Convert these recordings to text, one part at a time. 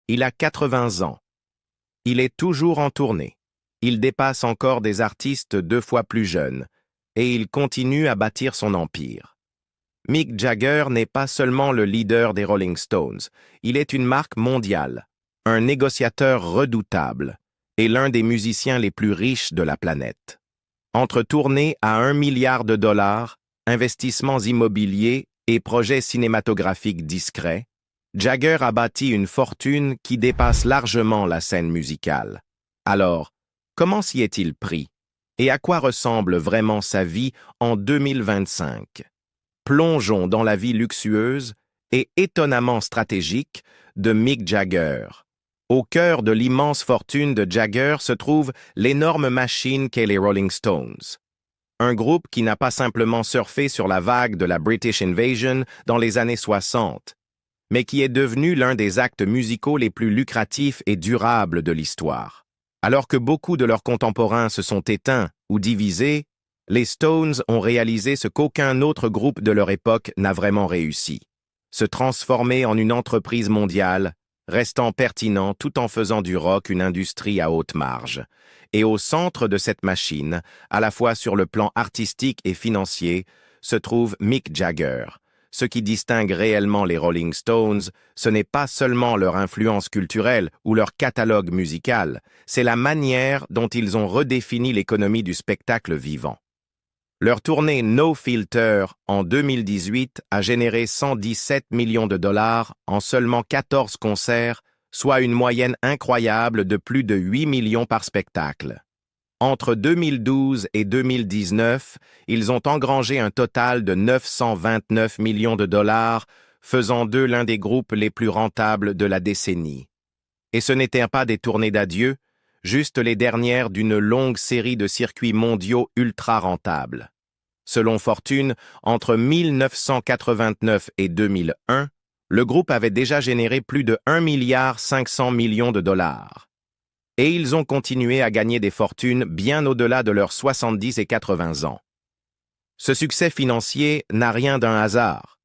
Il a 80 ans. Il est toujours en tournée. Il dépasse encore des artistes 2 fois plus jeunes, et il continue à bâtir son empire. Mick Jagger n'est pas seulement le leader des Rolling Stones, il est une marque mondiale, un négociateur redoutable, et l'un des musiciens les plus riches de la planète. Entre tournées à 1 milliard de dollars, investissements immobiliers et projets cinématographiques discrets, Jagger a bâti une fortune qui dépasse largement la scène musicale. Alors, comment s'y est-il pris? Et à quoi ressemble vraiment sa vie en 2025? Plongeons dans la vie luxueuse et étonnamment stratégique de Mick Jagger. Au cœur de l'immense fortune de Jagger se trouve l'énorme machine qu'est les Rolling Stones. Un groupe qui n'a pas simplement surfé sur la vague de la British Invasion dans les années 60, mais qui est devenu l'un des actes musicaux les plus lucratifs et durables de l'histoire. Alors que beaucoup de leurs contemporains se sont éteints ou divisés, les Stones ont réalisé ce qu'aucun autre groupe de leur époque n'a vraiment réussi: se transformer en une entreprise mondiale, restant pertinent tout en faisant du rock une industrie à haute marge. Et au centre de cette machine, à la fois sur le plan artistique et financier, se trouve Mick Jagger. Ce qui distingue réellement les Rolling Stones, ce n'est pas seulement leur influence culturelle ou leur catalogue musical, c'est la manière dont ils ont redéfini l'économie du spectacle vivant. Leur tournée No Filter en 2018 a généré 117 millions de dollars en seulement 14 concerts, soit une moyenne incroyable de plus de 8 millions par spectacle. Entre 2012 et 2019, ils ont engrangé un total de 929 millions de dollars, faisant d'eux l'un des groupes les plus rentables de la décennie. Et ce n'étaient pas des tournées d'adieu, juste les dernières d'une longue série de circuits mondiaux ultra rentables. Selon Fortune, entre 1989 et 2001, le groupe avait déjà généré plus de 1,5 milliard de dollars. Et ils ont continué à gagner des fortunes bien au-delà de leurs 70 et 80 ans. Ce succès financier n'a rien d'un hasard.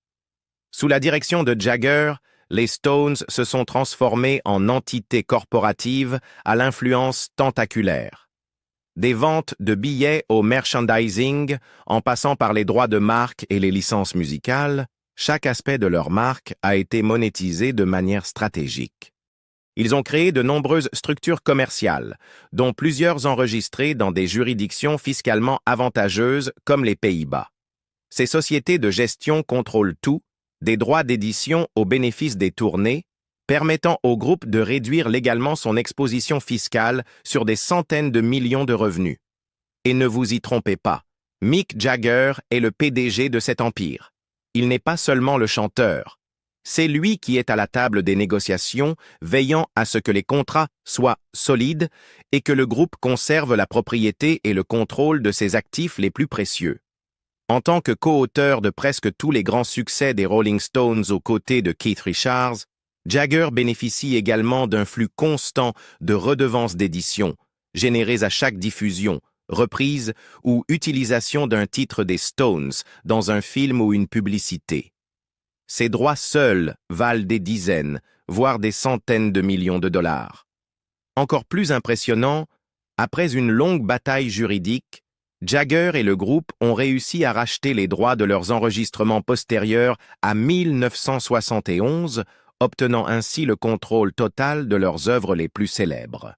Sous la direction de Jagger, les Stones se sont transformés en entités corporatives à l'influence tentaculaire. Des ventes de billets au merchandising, en passant par les droits de marque et les licences musicales, chaque aspect de leur marque a été monétisé de manière stratégique. Ils ont créé de nombreuses structures commerciales, dont plusieurs enregistrées dans des juridictions fiscalement avantageuses comme les Pays-Bas. Ces sociétés de gestion contrôlent tout, des droits d'édition au bénéfice des tournées, permettant au groupe de réduire légalement son exposition fiscale sur des centaines de millions de revenus. Et ne vous y trompez pas, Mick Jagger est le PDG de cet empire. Il n'est pas seulement le chanteur. C'est lui qui est à la table des négociations, veillant à ce que les contrats soient solides et que le groupe conserve la propriété et le contrôle de ses actifs les plus précieux. En tant que co-auteur de presque tous les grands succès des Rolling Stones aux côtés de Keith Richards, Jagger bénéficie également d'un flux constant de redevances d'édition, générées à chaque diffusion, reprise ou utilisation d'un titre des Stones dans un film ou une publicité. Ces droits seuls valent des dizaines, voire des centaines de millions de dollars. Encore plus impressionnant, après une longue bataille juridique, Jagger et le groupe ont réussi à racheter les droits de leurs enregistrements postérieurs à 1971, obtenant ainsi le contrôle total de leurs œuvres les plus célèbres.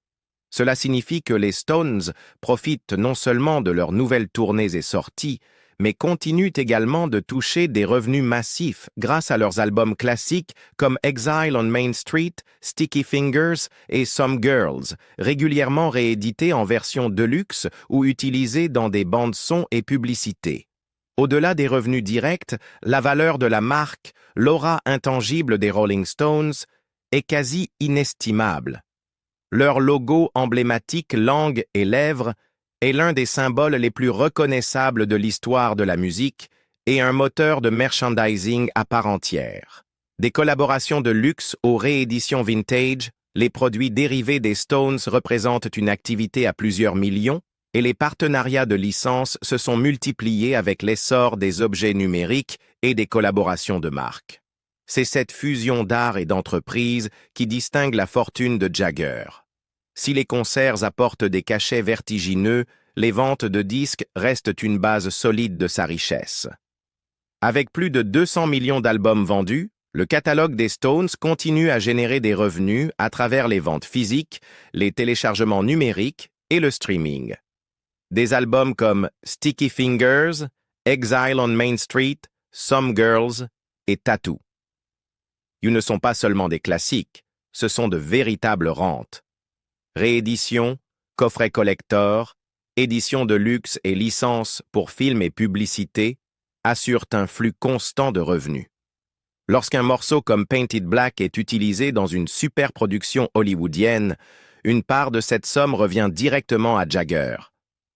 Cela signifie que les Stones profitent non seulement de leurs nouvelles tournées et sorties, mais continuent également de toucher des revenus massifs grâce à leurs albums classiques comme Exile on Main Street, Sticky Fingers et Some Girls, régulièrement réédités en version deluxe ou utilisés dans des bandes-sons et publicités. Au-delà des revenus directs, la valeur de la marque, l'aura intangible des Rolling Stones, est quasi inestimable. Leur logo emblématique langue et lèvres est l'un des symboles les plus reconnaissables de l'histoire de la musique et un moteur de merchandising à part entière. Des collaborations de luxe aux rééditions vintage, les produits dérivés des Stones représentent une activité à plusieurs millions, et les partenariats de licence se sont multipliés avec l'essor des objets numériques et des collaborations de marques. C'est cette fusion d'art et d'entreprise qui distingue la fortune de Jagger. Si les concerts apportent des cachets vertigineux, les ventes de disques restent une base solide de sa richesse. Avec plus de 200 millions d'albums vendus, le catalogue des Stones continue à générer des revenus à travers les ventes physiques, les téléchargements numériques et le streaming. Des albums comme Sticky Fingers, Exile on Main Street, Some Girls et Tattoo. Ils ne sont pas seulement des classiques, ce sont de véritables rentes. Rééditions, coffrets collector, éditions de luxe et licences pour films et publicités assurent un flux constant de revenus. Lorsqu'un morceau comme Painted Black est utilisé dans une superproduction hollywoodienne, une part de cette somme revient directement à Jagger.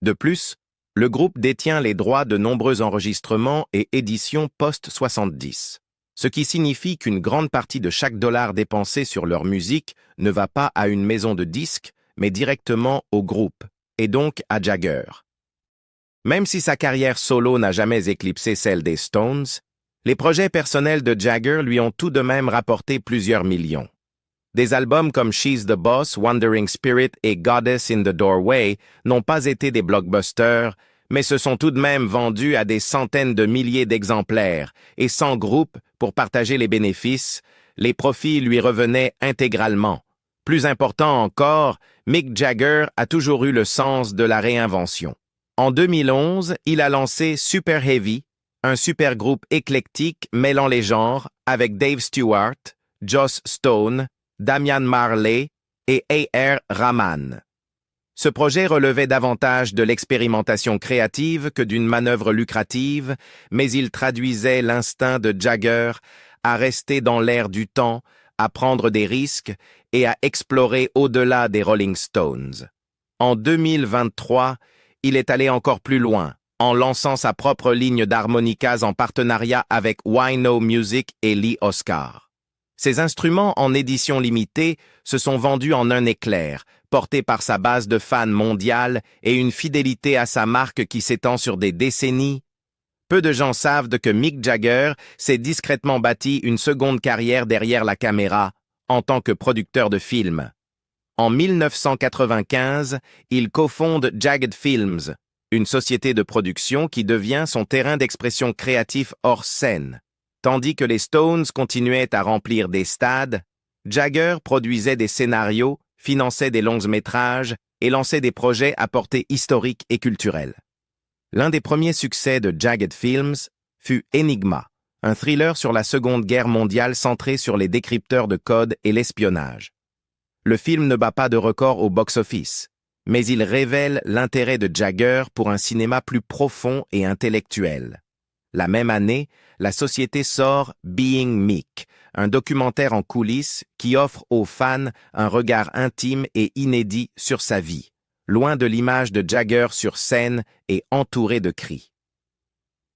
De plus, le groupe détient les droits de nombreux enregistrements et éditions post-70, ce qui signifie qu'une grande partie de chaque dollar dépensé sur leur musique ne va pas à une maison de disques, mais directement au groupe, et donc à Jagger. Même si sa carrière solo n'a jamais éclipsé celle des Stones, les projets personnels de Jagger lui ont tout de même rapporté plusieurs millions. Des albums comme She's the Boss, Wandering Spirit et Goddess in the Doorway n'ont pas été des blockbusters, mais se sont tout de même vendus à des centaines de milliers d'exemplaires, et sans groupe pour partager les bénéfices, les profits lui revenaient intégralement. Plus important encore, Mick Jagger a toujours eu le sens de la réinvention. En 2011, il a lancé Super Heavy, un supergroupe éclectique mêlant les genres avec Dave Stewart, Joss Stone, Damian Marley et A.R. Rahman. Ce projet relevait davantage de l'expérimentation créative que d'une manœuvre lucrative, mais il traduisait l'instinct de Jagger à rester dans l'air du temps, à prendre des risques et à explorer au-delà des Rolling Stones. En 2023, il est allé encore plus loin, en lançant sa propre ligne d'harmonicas en partenariat avec Wino Music et Lee Oscar. Ces instruments en édition limitée se sont vendus en un éclair, portés par sa base de fans mondiale et une fidélité à sa marque qui s'étend sur des décennies. Peu de gens savent que Mick Jagger s'est discrètement bâti une seconde carrière derrière la caméra, en tant que producteur de films. En 1995, il cofonde Jagged Films, une société de production qui devient son terrain d'expression créatif hors scène. Tandis que les Stones continuaient à remplir des stades, Jagger produisait des scénarios, finançait des longs métrages et lançait des projets à portée historique et culturelle. L'un des premiers succès de Jagged Films fut Enigma, un thriller sur la Seconde Guerre mondiale centré sur les décrypteurs de codes et l'espionnage. Le film ne bat pas de record au box-office, mais il révèle l'intérêt de Jagger pour un cinéma plus profond et intellectuel. La même année, la société sort Being Mick, un documentaire en coulisses qui offre aux fans un regard intime et inédit sur sa vie, loin de l'image de Jagger sur scène et entouré de cris.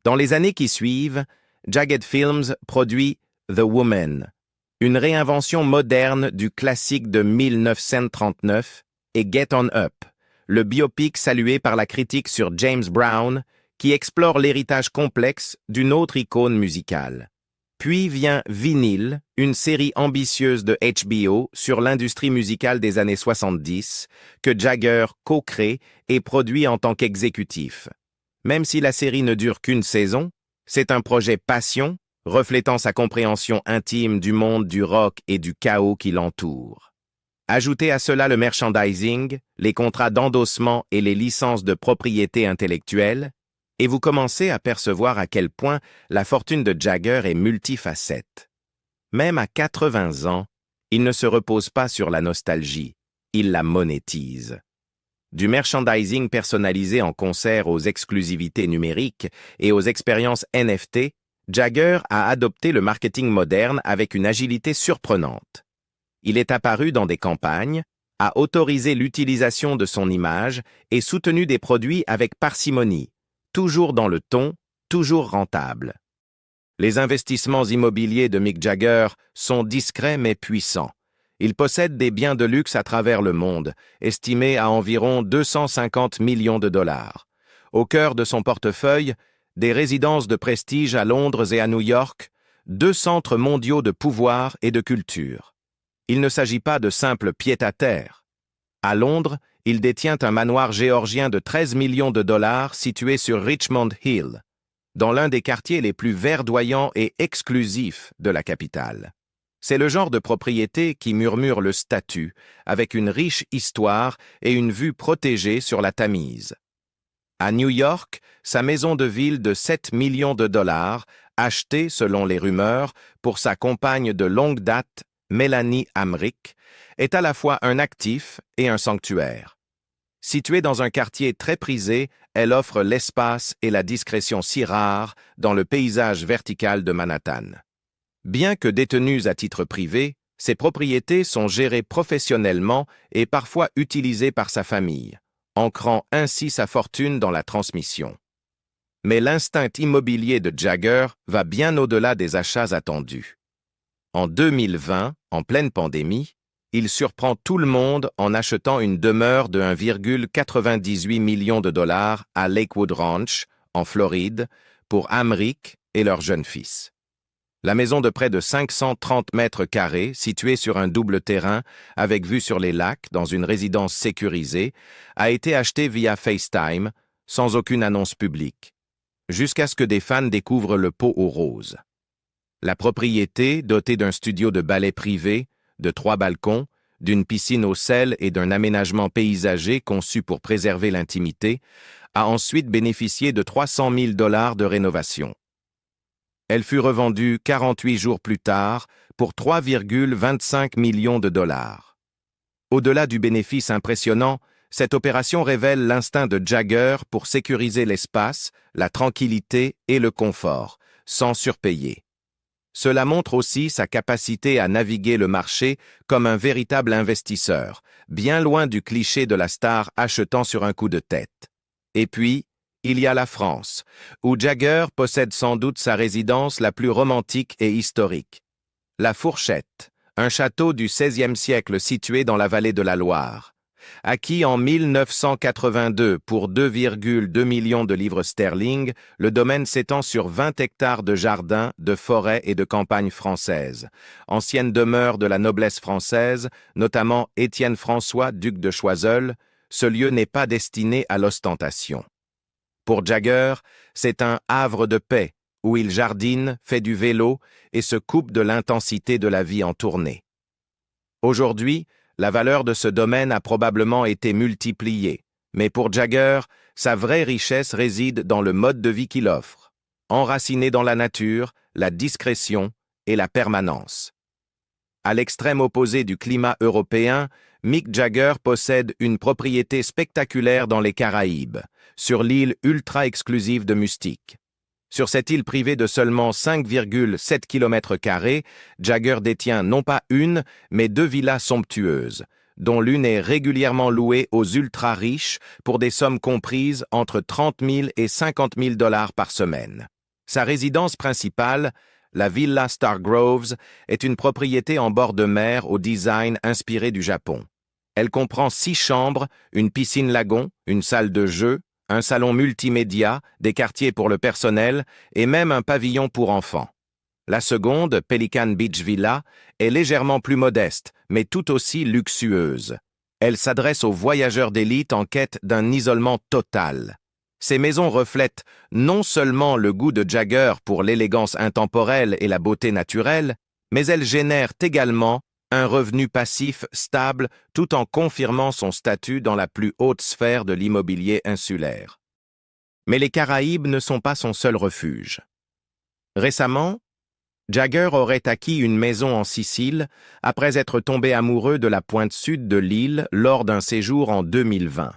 Dans les années qui suivent, Jagged Films produit The Woman, une réinvention moderne du classique de 1939, et Get On Up, le biopic salué par la critique sur James Brown, qui explore l'héritage complexe d'une autre icône musicale. Puis vient Vinyl, une série ambitieuse de HBO sur l'industrie musicale des années 70, que Jagger co-crée et produit en tant qu'exécutif. Même si la série ne dure qu'une saison, c'est un projet passion, reflétant sa compréhension intime du monde du rock et du chaos qui l'entoure. Ajoutez à cela le merchandising, les contrats d'endossement et les licences de propriété intellectuelle, et vous commencez à percevoir à quel point la fortune de Jagger est multifacette. Même à 80 ans, il ne se repose pas sur la nostalgie, il la monétise. Du merchandising personnalisé en concert aux exclusivités numériques et aux expériences NFT, Jagger a adopté le marketing moderne avec une agilité surprenante. Il est apparu dans des campagnes, a autorisé l'utilisation de son image et soutenu des produits avec parcimonie, toujours dans le ton, toujours rentable. Les investissements immobiliers de Mick Jagger sont discrets mais puissants. Il possède des biens de luxe à travers le monde, estimés à environ 250 millions de dollars. Au cœur de son portefeuille, des résidences de prestige à Londres et à New York, deux centres mondiaux de pouvoir et de culture. Il ne s'agit pas de simples pieds-à-terre. À Londres, il détient un manoir géorgien de 13 millions de dollars situé sur Richmond Hill, dans l'un des quartiers les plus verdoyants et exclusifs de la capitale. C'est le genre de propriété qui murmure le statut, avec une riche histoire et une vue protégée sur la Tamise. À New York, sa maison de ville de 7 millions de dollars, achetée, selon les rumeurs, pour sa compagne de longue date, Mélanie Hamrick, est à la fois un actif et un sanctuaire. Située dans un quartier très prisé, elle offre l'espace et la discrétion si rares dans le paysage vertical de Manhattan. Bien que détenues à titre privé, ces propriétés sont gérées professionnellement et parfois utilisées par sa famille, ancrant ainsi sa fortune dans la transmission. Mais l'instinct immobilier de Jagger va bien au-delà des achats attendus. En 2020, en pleine pandémie, il surprend tout le monde en achetant une demeure de 1,98 million de dollars à Lakewood Ranch, en Floride, pour Hamrick et leur jeune fils. La maison de près de 530 mètres carrés, située sur un double terrain avec vue sur les lacs dans une résidence sécurisée, a été achetée via FaceTime, sans aucune annonce publique, jusqu'à ce que des fans découvrent le pot aux roses. La propriété, dotée d'un studio de ballet privé, de 3 balcons, d'une piscine au sel et d'un aménagement paysager conçu pour préserver l'intimité, a ensuite bénéficié de 300 000 $ de rénovation. Elle fut revendue 48 jours plus tard pour 3,25 millions de dollars. Au-delà du bénéfice impressionnant, cette opération révèle l'instinct de Jagger pour sécuriser l'espace, la tranquillité et le confort, sans surpayer. Cela montre aussi sa capacité à naviguer le marché comme un véritable investisseur, bien loin du cliché de la star achetant sur un coup de tête. Et puis, il y a la France, où Jagger possède sans doute sa résidence la plus romantique et historique. La Fourchette, un château du XVIe siècle situé dans la vallée de la Loire. Acquis en 1982 pour 2,2 millions de livres sterling, le domaine s'étend sur 20 hectares de jardins, de forêts et de campagnes françaises. Ancienne demeure de la noblesse française, notamment Étienne François, duc de Choiseul, ce lieu n'est pas destiné à l'ostentation. Pour Jagger, c'est un havre de paix, où il jardine, fait du vélo et se coupe de l'intensité de la vie en tournée. Aujourd'hui, la valeur de ce domaine a probablement été multipliée, mais pour Jagger, sa vraie richesse réside dans le mode de vie qu'il offre, enraciné dans la nature, la discrétion et la permanence. À l'extrême opposé du climat européen, Mick Jagger possède une propriété spectaculaire dans les Caraïbes, sur l'île ultra-exclusive de Mustique. Sur cette île privée de seulement 5,7 km², Jagger détient non pas une, mais 2 villas somptueuses, dont l'une est régulièrement louée aux ultra-riches pour des sommes comprises entre 30 000 et 50 000 $ par semaine. Sa résidence principale, la Villa Star Groves, est une propriété en bord de mer au design inspiré du Japon. Elle comprend 6 chambres, une piscine lagon, une salle de jeu, un salon multimédia, des quartiers pour le personnel et même un pavillon pour enfants. La seconde, Pelican Beach Villa, est légèrement plus modeste, mais tout aussi luxueuse. Elle s'adresse aux voyageurs d'élite en quête d'un isolement total. Ces maisons reflètent non seulement le goût de Jagger pour l'élégance intemporelle et la beauté naturelle, mais elles génèrent également un revenu passif stable tout en confirmant son statut dans la plus haute sphère de l'immobilier insulaire. Mais les Caraïbes ne sont pas son seul refuge. Récemment, Jagger aurait acquis une maison en Sicile après être tombé amoureux de la pointe sud de l'île lors d'un séjour en 2020.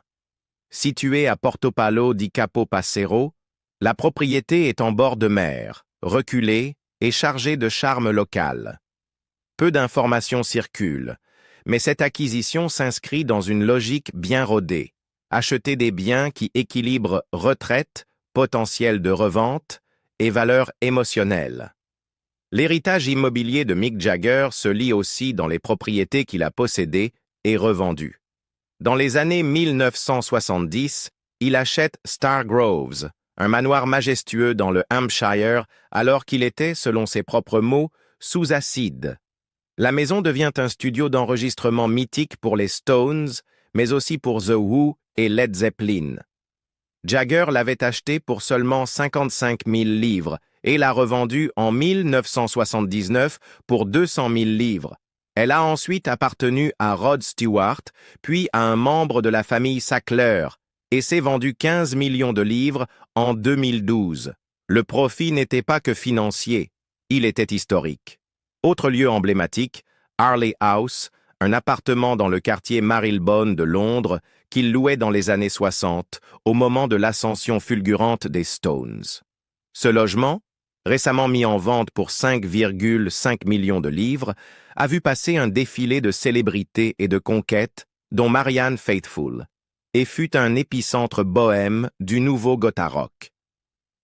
Située à Portopalo di Capo Passero, la propriété est en bord de mer, reculée et chargée de charme local. Peu d'informations circulent, mais cette acquisition s'inscrit dans une logique bien rodée. Acheter des biens qui équilibrent retraite, potentiel de revente et valeur émotionnelle. L'héritage immobilier de Mick Jagger se lit aussi dans les propriétés qu'il a possédées et revendues. Dans les années 1970, il achète Star Groves, un manoir majestueux dans le Hampshire, alors qu'il était, selon ses propres mots, sous acide. La maison devient un studio d'enregistrement mythique pour les Stones, mais aussi pour The Who et Led Zeppelin. Jagger l'avait acheté pour seulement 55 000 livres et l'a revendue en 1979 pour 200 000 livres. Elle a ensuite appartenu à Rod Stewart, puis à un membre de la famille Sackler, et s'est vendue 15 millions de livres en 2012. Le profit n'était pas que financier, il était historique. Autre lieu emblématique, Harley House, un appartement dans le quartier Marylebone de Londres qu'il louait dans les années 60, au moment de l'ascension fulgurante des Stones. Ce logement, récemment mis en vente pour 5,5 millions de livres, a vu passer un défilé de célébrités et de conquêtes, dont Marianne Faithfull, et fut un épicentre bohème du nouveau gotha rock.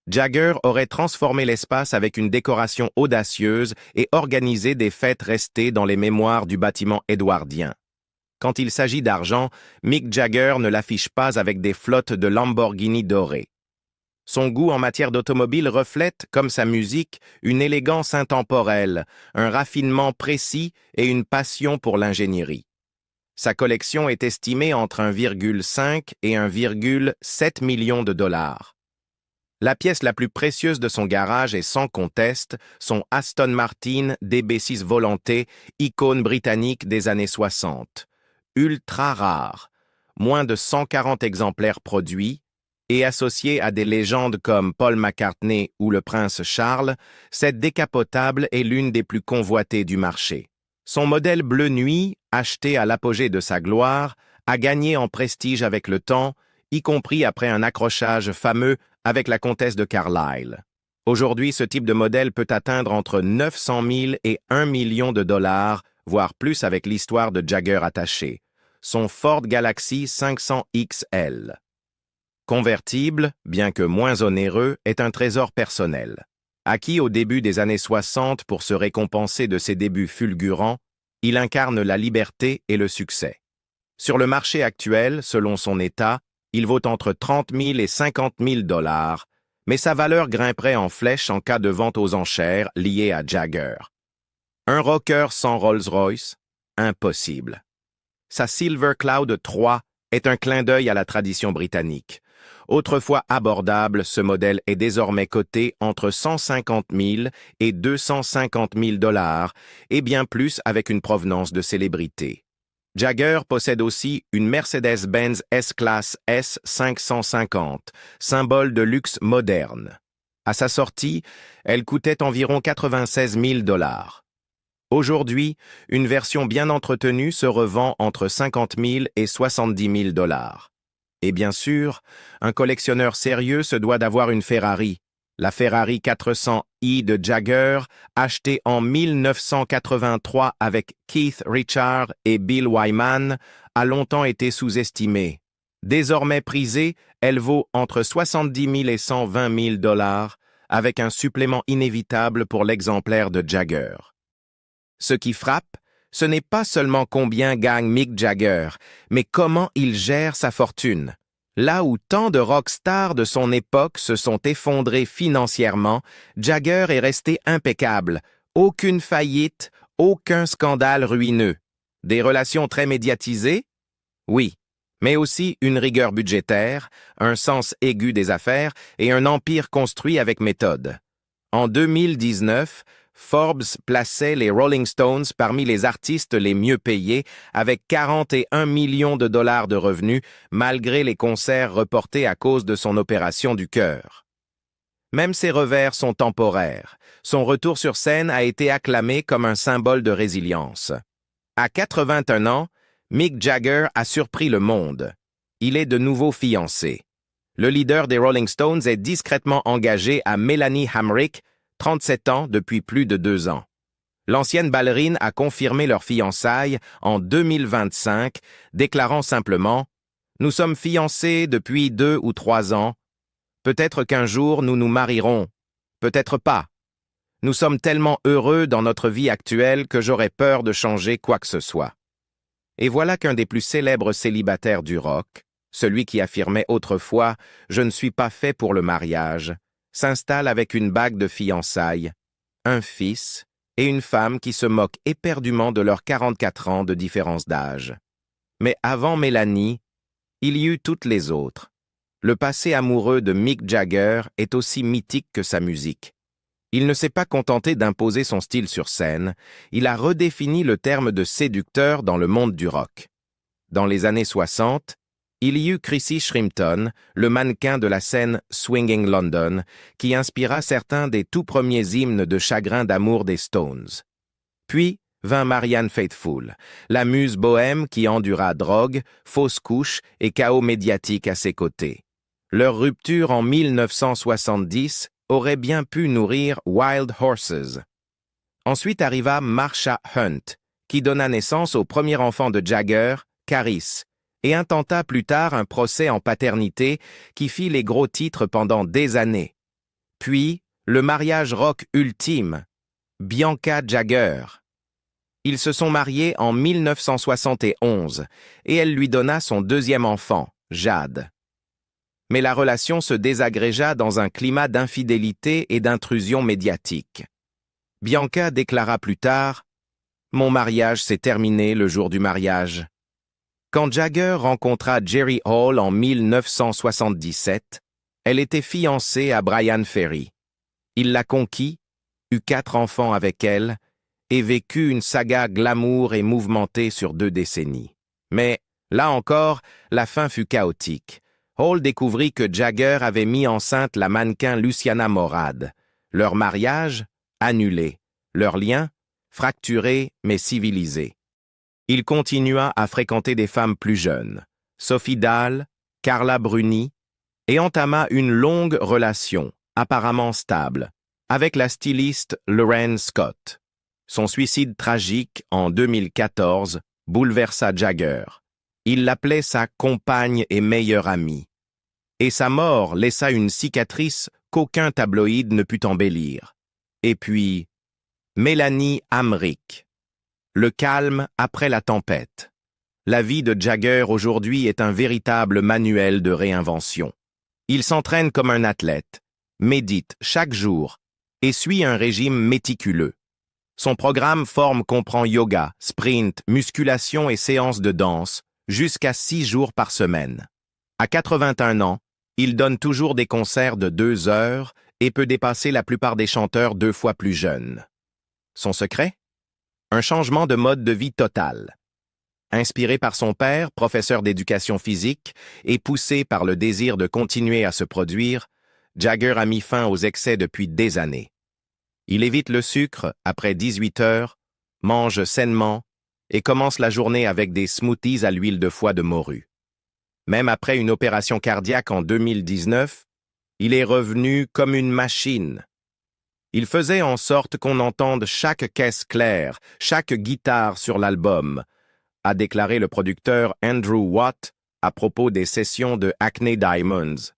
Jagger aurait transformé l'espace avec une décoration audacieuse et organisé des fêtes restées dans les mémoires du bâtiment édouardien. Quand il s'agit d'argent, Mick Jagger ne l'affiche pas avec des flottes de Lamborghini dorées. Son goût en matière d'automobile reflète, comme sa musique, une élégance intemporelle, un raffinement précis et une passion pour l'ingénierie. Sa collection est estimée entre 1,5 et 1,7 million de dollars. La pièce la plus précieuse de son garage est sans conteste son Aston Martin DB6 Volante, icône britannique des années 60. Ultra rare, moins de 140 exemplaires produits, et associé à des légendes comme Paul McCartney ou le prince Charles, cette décapotable est l'une des plus convoitées du marché. Son modèle bleu nuit, acheté à l'apogée de sa gloire, a gagné en prestige avec le temps, y compris après un accrochage fameux avec la comtesse de Carlisle. Aujourd'hui, ce type de modèle peut atteindre entre 900 000 et 1 million de dollars, voire plus avec l'histoire de Jagger attachée. Son Ford Galaxy 500 XL. Convertible, bien que moins onéreux, est un trésor personnel. Acquis au début des années 60 pour se récompenser de ses débuts fulgurants, il incarne la liberté et le succès. Sur le marché actuel, selon son état, il vaut entre 30 000 et 50 000 dollars, mais sa valeur grimperait en flèche en cas de vente aux enchères liée à Jagger. Un rocker sans Rolls-Royce? Impossible. Sa Silver Cloud 3 est un clin d'œil à la tradition britannique. Autrefois abordable, ce modèle est désormais coté entre 150 000 et 250 000 dollars, et bien plus avec une provenance de célébrité. Jagger possède aussi une Mercedes-Benz S-Class S550, symbole de luxe moderne. À sa sortie, elle coûtait environ 96 000 dollars. Aujourd'hui, une version bien entretenue se revend entre 50 000 et 70 000 dollars. Et bien sûr, un collectionneur sérieux se doit d'avoir une Ferrari. La Ferrari 400i de Jagger, achetée en 1983 avec Keith Richards et Bill Wyman, a longtemps été sous-estimée. Désormais prisée, elle vaut entre 70 000 et 120 000 dollars, avec un supplément inévitable pour l'exemplaire de Jagger. Ce qui frappe, ce n'est pas seulement combien gagne Mick Jagger, mais comment il gère sa fortune. Là où tant de rockstars de son époque se sont effondrés financièrement, Jagger est resté impeccable. Aucune faillite, aucun scandale ruineux. Des relations très médiatisées? Oui, mais aussi une rigueur budgétaire, un sens aigu des affaires et un empire construit avec méthode. En 2019, Forbes plaçait les Rolling Stones parmi les artistes les mieux payés avec 41 millions de dollars de revenus malgré les concerts reportés à cause de son opération du cœur. Même ses revers sont temporaires. Son retour sur scène a été acclamé comme un symbole de résilience. À 81 ans, Mick Jagger a surpris le monde. Il est de nouveau fiancé. Le leader des Rolling Stones est discrètement engagé à Melanie Hamrick, 37 ans depuis plus de 2 ans. L'ancienne ballerine a confirmé leur fiançailles en 2025, déclarant simplement « Nous sommes fiancés depuis 2 ou 3 ans. Peut-être qu'un jour nous nous marierons. Peut-être pas. Nous sommes tellement heureux dans notre vie actuelle que j'aurais peur de changer quoi que ce soit. » Et voilà qu'un des plus célèbres célibataires du rock, celui qui affirmait autrefois « Je ne suis pas fait pour le mariage », s'installe avec une bague de fiançailles, un fils et une femme qui se moquent éperdument de leurs 44 ans de différence d'âge. Mais avant Mélanie, il y eut toutes les autres. Le passé amoureux de Mick Jagger est aussi mythique que sa musique. Il ne s'est pas contenté d'imposer son style sur scène, il a redéfini le terme de séducteur dans le monde du rock. Dans les années 60, il y eut Chrissy Shrimpton, le mannequin de la scène Swinging London, qui inspira certains des tout premiers hymnes de chagrin d'amour des Stones. Puis vint Marianne Faithfull, la muse bohème qui endura drogue, fausses couches et chaos médiatique à ses côtés. Leur rupture en 1970 aurait bien pu nourrir Wild Horses. Ensuite arriva Marsha Hunt, qui donna naissance au premier enfant de Jagger, Caris, et intenta plus tard un procès en paternité qui fit les gros titres pendant des années. Puis, le mariage rock ultime, Bianca Jagger. Ils se sont mariés en 1971 et elle lui donna son deuxième enfant, Jade. Mais la relation se désagrégea dans un climat d'infidélité et d'intrusion médiatique. Bianca déclara plus tard « Mon mariage s'est terminé le jour du mariage ». Quand Jagger rencontra Jerry Hall en 1977, elle était fiancée à Brian Ferry. Il la conquit, eut 4 enfants avec elle et vécut une saga glamour et mouvementée sur 2 décennies. Mais, là encore, la fin fut chaotique. Hall découvrit que Jagger avait mis enceinte la mannequin Luciana Morad. Leur mariage, annulé. Leur lien, fracturé mais civilisé. Il continua à fréquenter des femmes plus jeunes, Sophie Dahl, Carla Bruni, et entama une longue relation, apparemment stable, avec la styliste Lorraine Scott. Son suicide tragique, en 2014, bouleversa Jagger. Il l'appelait sa compagne et meilleure amie. Et sa mort laissa une cicatrice qu'aucun tabloïd ne put embellir. Et puis, Mélanie Hamrick. Le calme après la tempête. La vie de Jagger aujourd'hui est un véritable manuel de réinvention. Il s'entraîne comme un athlète, médite chaque jour et suit un régime méticuleux. Son programme comprend yoga, sprint, musculation et séances de danse, jusqu'à 6 jours par semaine. À 81 ans, il donne toujours des concerts de 2 heures et peut dépasser la plupart des chanteurs 2 fois plus jeunes. Son secret? Un changement de mode de vie total. Inspiré par son père, professeur d'éducation physique, et poussé par le désir de continuer à se produire, Jagger a mis fin aux excès depuis des années. Il évite le sucre après 18 heures, mange sainement et commence la journée avec des smoothies à l'huile de foie de morue. Même après une opération cardiaque en 2019, il est revenu comme une machine. Il faisait en sorte qu'on entende chaque caisse claire, chaque guitare sur l'album, a déclaré le producteur Andrew Watt à propos des sessions de Acne Diamonds.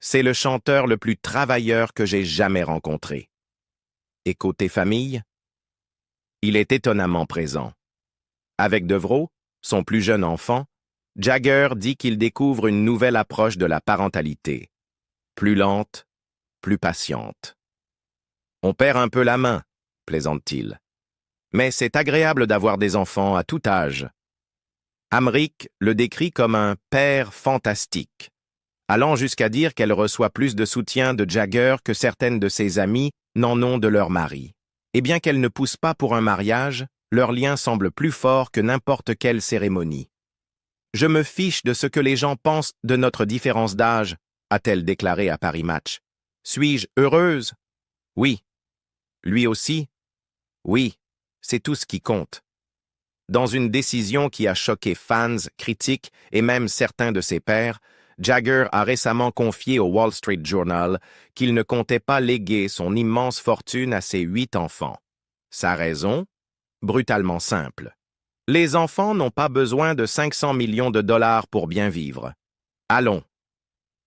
C'est le chanteur le plus travailleur que j'ai jamais rencontré. Et côté famille, il est étonnamment présent. Avec Devro, son plus jeune enfant, Jagger dit qu'il découvre une nouvelle approche de la parentalité. Plus lente, plus patiente. On perd un peu la main, plaisante-t-il. Mais c'est agréable d'avoir des enfants à tout âge. Hamrick le décrit comme un père fantastique, allant jusqu'à dire qu'elle reçoit plus de soutien de Jagger que certaines de ses amies n'en ont de leur mari. Et bien qu'elle ne pousse pas pour un mariage, leur lien semble plus fort que n'importe quelle cérémonie. « Je me fiche de ce que les gens pensent de notre différence d'âge », a-t-elle déclaré à Paris Match. « Suis-je heureuse? Oui. Lui aussi? Oui, c'est tout ce qui compte. » Dans une décision qui a choqué fans, critiques et même certains de ses pairs, Jagger a récemment confié au Wall Street Journal qu'il ne comptait pas léguer son immense fortune à ses 8 enfants. Sa raison? Brutalement simple. Les enfants n'ont pas besoin de 500 millions de dollars pour bien vivre. Allons.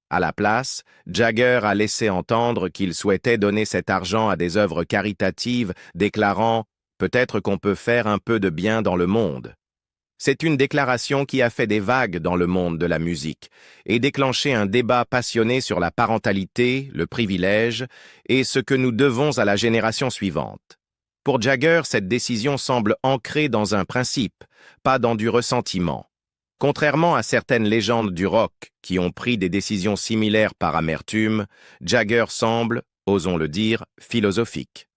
À la place, Jagger a laissé entendre qu'il souhaitait donner cet argent à des œuvres caritatives, déclarant « Peut-être qu'on peut faire un peu de bien dans le monde ». C'est une déclaration qui a fait des vagues dans le monde de la musique et déclenché un débat passionné sur la parentalité, le privilège et ce que nous devons à la génération suivante. Pour Jagger, cette décision semble ancrée dans un principe, pas dans du ressentiment. Contrairement à certaines légendes du rock qui ont pris des décisions similaires par amertume, Jagger semble, osons le dire, philosophique.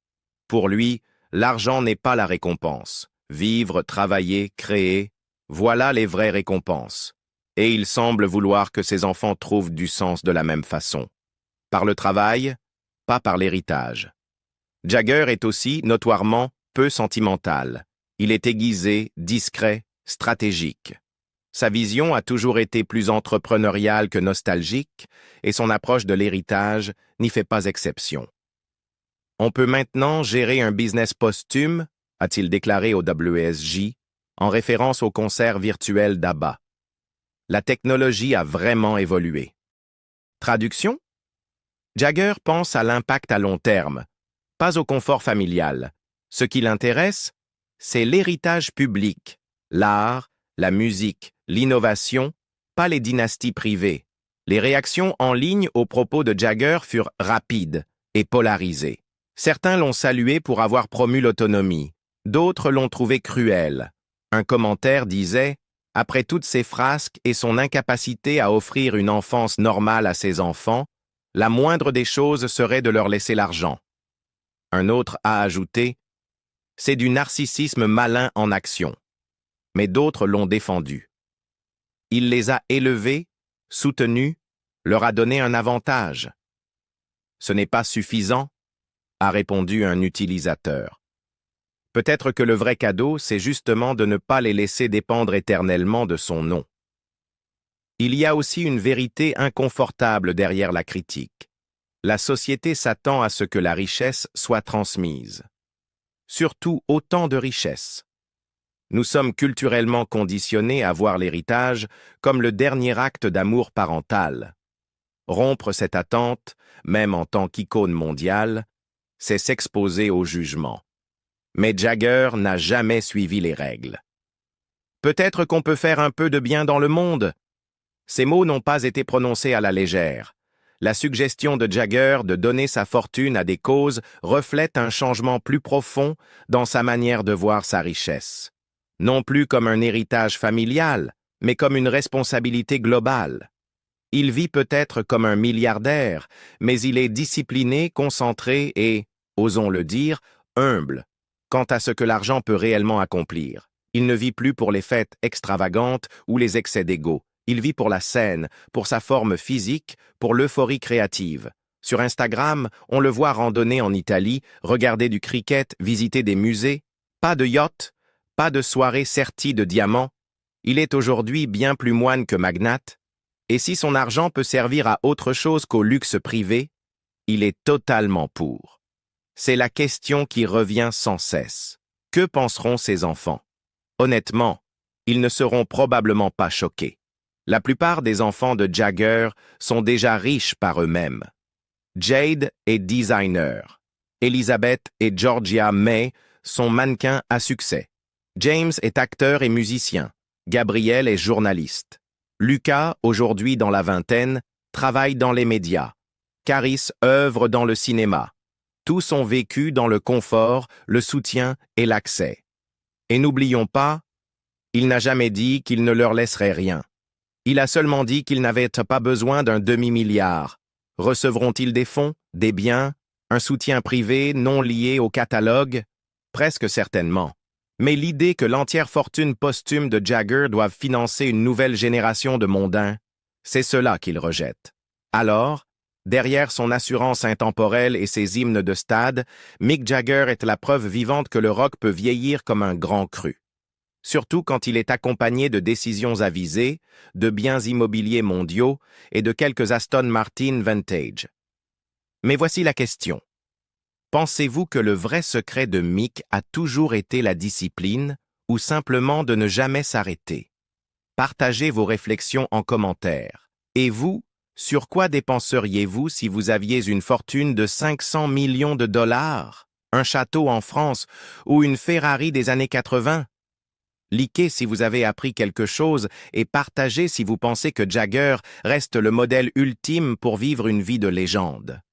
Pour lui, l'argent n'est pas la récompense. Vivre, travailler, créer, voilà les vraies récompenses. Et il semble vouloir que ses enfants trouvent du sens de la même façon. Par le travail, pas par l'héritage. Jagger est aussi, notoirement, peu sentimental. Il est aiguisé, discret, stratégique. Sa vision a toujours été plus entrepreneuriale que nostalgique, et son approche de l'héritage n'y fait pas exception. On peut maintenant gérer un business posthume, a-t-il déclaré au WSJ, en référence au concert virtuel d'ABBA. La technologie a vraiment évolué. Traduction? Jagger pense à l'impact à long terme, pas au confort familial. Ce qui l'intéresse, c'est l'héritage public, l'art, la musique, l'innovation, pas les dynasties privées. Les réactions en ligne aux propos de Jagger furent rapides et polarisées. Certains l'ont salué pour avoir promu l'autonomie, d'autres l'ont trouvé cruel. Un commentaire disait « Après toutes ces frasques et son incapacité à offrir une enfance normale à ses enfants, la moindre des choses serait de leur laisser l'argent. » Un autre a ajouté « C'est du narcissisme malin en action. » Mais d'autres l'ont défendu. Il les a élevés, soutenus, leur a donné un avantage. « Ce n'est pas suffisant », a répondu un utilisateur. Peut-être que le vrai cadeau, c'est justement de ne pas les laisser dépendre éternellement de son nom. Il y a aussi une vérité inconfortable derrière la critique. La société s'attend à ce que la richesse soit transmise. Surtout autant de richesse. Nous sommes culturellement conditionnés à voir l'héritage comme le dernier acte d'amour parental. Rompre cette attente, même en tant qu'icône mondiale, c'est s'exposer au jugement. Mais Jagger n'a jamais suivi les règles. Peut-être qu'on peut faire un peu de bien dans le monde. Ces mots n'ont pas été prononcés à la légère. La suggestion de Jagger de donner sa fortune à des causes reflète un changement plus profond dans sa manière de voir sa richesse. Non plus comme un héritage familial, mais comme une responsabilité globale. Il vit peut-être comme un milliardaire, mais il est discipliné, concentré et, osons le dire, humble quant à ce que l'argent peut réellement accomplir. Il ne vit plus pour les fêtes extravagantes ou les excès d'ego. Il vit pour la scène, pour sa forme physique, pour l'euphorie créative. Sur Instagram, on le voit randonner en Italie, regarder du cricket, visiter des musées. Pas de yacht, pas de soirée sertie de diamants. Il est aujourd'hui bien plus moine que magnate. Et si son argent peut servir à autre chose qu'au luxe privé, il est totalement pour. C'est la question qui revient sans cesse. Que penseront ses enfants? Honnêtement, ils ne seront probablement pas choqués. La plupart des enfants de Jagger sont déjà riches par eux-mêmes. Jade est designer. Elizabeth et Georgia May sont mannequins à succès. James est acteur et musicien. Gabriel est journaliste. Lucas, aujourd'hui dans la vingtaine, travaille dans les médias. Caris œuvre dans le cinéma. Tous ont vécu dans le confort, le soutien et l'accès. Et n'oublions pas, il n'a jamais dit qu'il ne leur laisserait rien. Il a seulement dit qu'il n'avait pas besoin d'un demi-milliard. Recevront-ils des fonds, des biens, un soutien privé non lié au catalogue? Presque certainement. Mais l'idée que l'entière fortune posthume de Jagger doive financer une nouvelle génération de mondains, c'est cela qu'il rejette. Alors, derrière son assurance intemporelle et ses hymnes de stade, Mick Jagger est la preuve vivante que le rock peut vieillir comme un grand cru. Surtout quand il est accompagné de décisions avisées, de biens immobiliers mondiaux et de quelques Aston Martin vintage. Mais voici la question. Pensez-vous que le vrai secret de Mick a toujours été la discipline ou simplement de ne jamais s'arrêter? Partagez vos réflexions en commentaire. Et vous, sur quoi dépenseriez-vous si vous aviez une fortune de 500 millions de dollars, un château en France ou une Ferrari des années 80? Likez si vous avez appris quelque chose et partagez si vous pensez que Jagger reste le modèle ultime pour vivre une vie de légende.